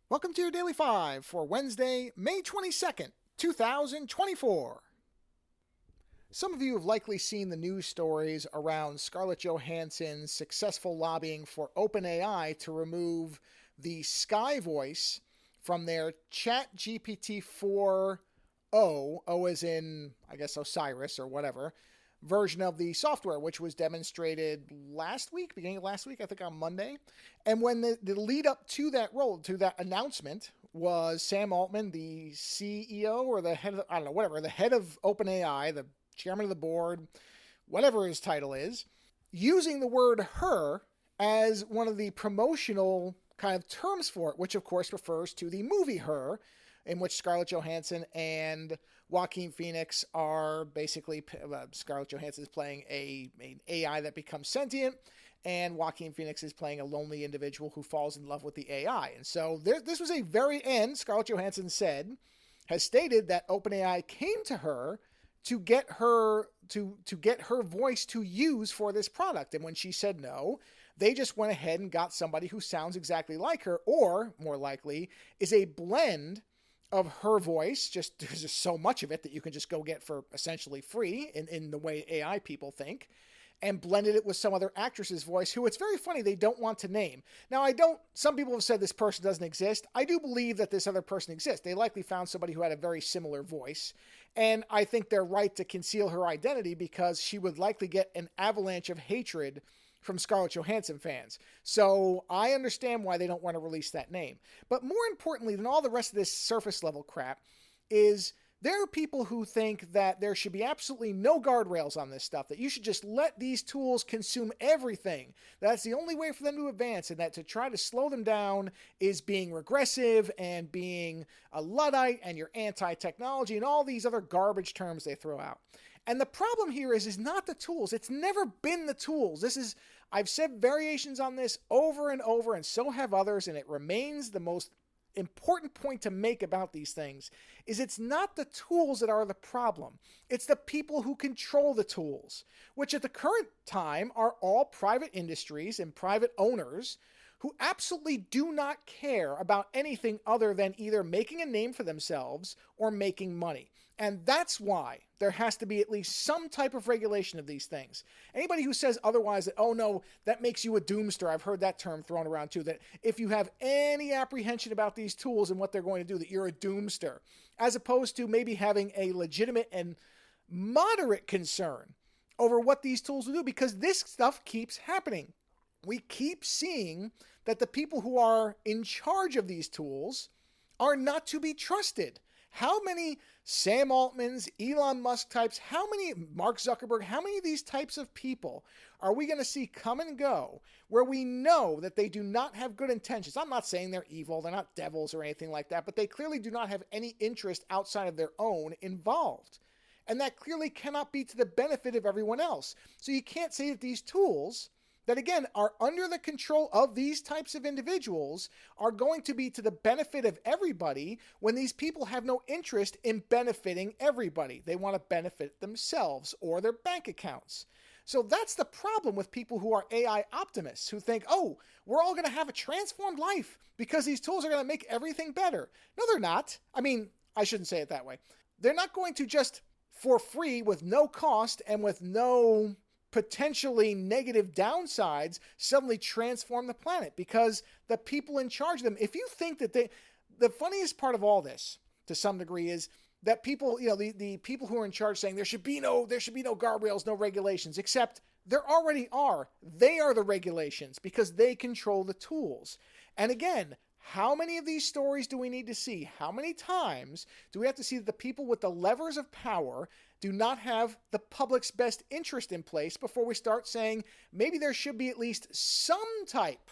Welcome to your Daily 5 for Wednesday, May 22nd, 2024. Some of you have likely seen the news stories around Scarlett Johansson's successful lobbying for OpenAI to remove the Sky voice from their ChatGPT 4o, O as in, I guess, Osiris or whatever, version of the software, which was demonstrated last week, beginning of last week, I think on Monday. And when the lead up to that to that announcement, was Sam Altman, the CEO or the head of, I don't know, whatever, the head of OpenAI, the chairman of the board, whatever his title is, using the word her as one of the promotional kind of terms for it, which of course refers to the movie Her, in which Scarlett Johansson and Joaquin Phoenix are basically, Scarlett Johansson is playing an AI that becomes sentient, and Joaquin Phoenix is playing a lonely individual who falls in love with the AI. And so this was a very end, Scarlett Johansson has stated that OpenAI came to her to get her to get her voice to use for this product. And when she said no, they just went ahead and got somebody who sounds exactly like her, or more likely is a blend of her voice. Just there's just so much of it that you can just go get for essentially free in the way AI people think, and blended it with some other actress's voice who, it's very funny, they don't want to name. Now, some people have said this person doesn't exist. I do believe that this other person exists. They likely found somebody who had a very similar voice, and I think they're right to conceal her identity because she would likely get an avalanche of hatred from Scarlett Johansson fans. So I understand why they don't want to release that name. But more importantly than all the rest of this surface level crap is there are people who think that there should be absolutely no guardrails on this stuff, that you should just let these tools consume everything. That's the only way for them to advance, and that to try to slow them down is being regressive and being a Luddite, and you're anti-technology and all these other garbage terms they throw out. And the problem here is not the tools. It's never been the tools. I've said variations on this over and over, and so have others, and it remains the most important point to make about these things is it's not the tools that are the problem. It's the people who control the tools, which at the current time are all private industries and private owners who absolutely do not care about anything other than either making a name for themselves or making money. And that's why there has to be at least some type of regulation of these things. Anybody who says otherwise, that, oh no, that makes you a doomster, I've heard that term thrown around too, that if you have any apprehension about these tools and what they're going to do, that you're a doomster, as opposed to maybe having a legitimate and moderate concern over what these tools will do, because this stuff keeps happening. We keep seeing that the people who are in charge of these tools are not to be trusted. How many Sam Altmans, Elon Musk types, how many Mark Zuckerberg, how many of these types of people are we going to see come and go where we know that they do not have good intentions? I'm not saying they're evil, they're not devils or anything like that, but they clearly do not have any interest outside of their own involved. And that clearly cannot be to the benefit of everyone else. So you can't say that these tools that, again, are under the control of these types of individuals are going to be to the benefit of everybody when these people have no interest in benefiting everybody. They want to benefit themselves or their bank accounts. So that's the problem with people who are AI optimists, who think, oh, we're all going to have a transformed life because these tools are going to make everything better. No, they're not. I mean, I shouldn't say it that way. They're not going to just for free, with no cost and with no potentially negative downsides, suddenly transform the planet, because the people in charge of them, if you think that the funniest part of all this to some degree is that people, the people who are in charge saying there should be no guardrails, no regulations, except there already are. They are the regulations because they control the tools. And again, how many of these stories do we need to see? How many times do we have to see that the people with the levers of power do not have the public's best interest in place before we start saying maybe there should be at least some type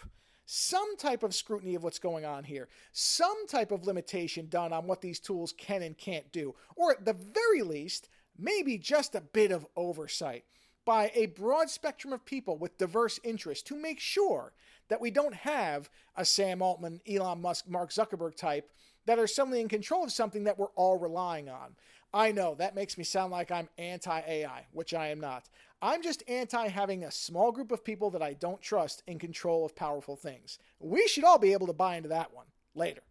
of scrutiny of what's going on here, some type of limitation done on what these tools can and can't do, or at the very least, maybe just a bit of oversight by a broad spectrum of people with diverse interests to make sure that we don't have a Sam Altman, Elon Musk, Mark Zuckerberg type that are suddenly in control of something that we're all relying on. I know that makes me sound like I'm anti-AI, which I am not. I'm just anti having a small group of people that I don't trust in control of powerful things. We should all be able to buy into that one. Later.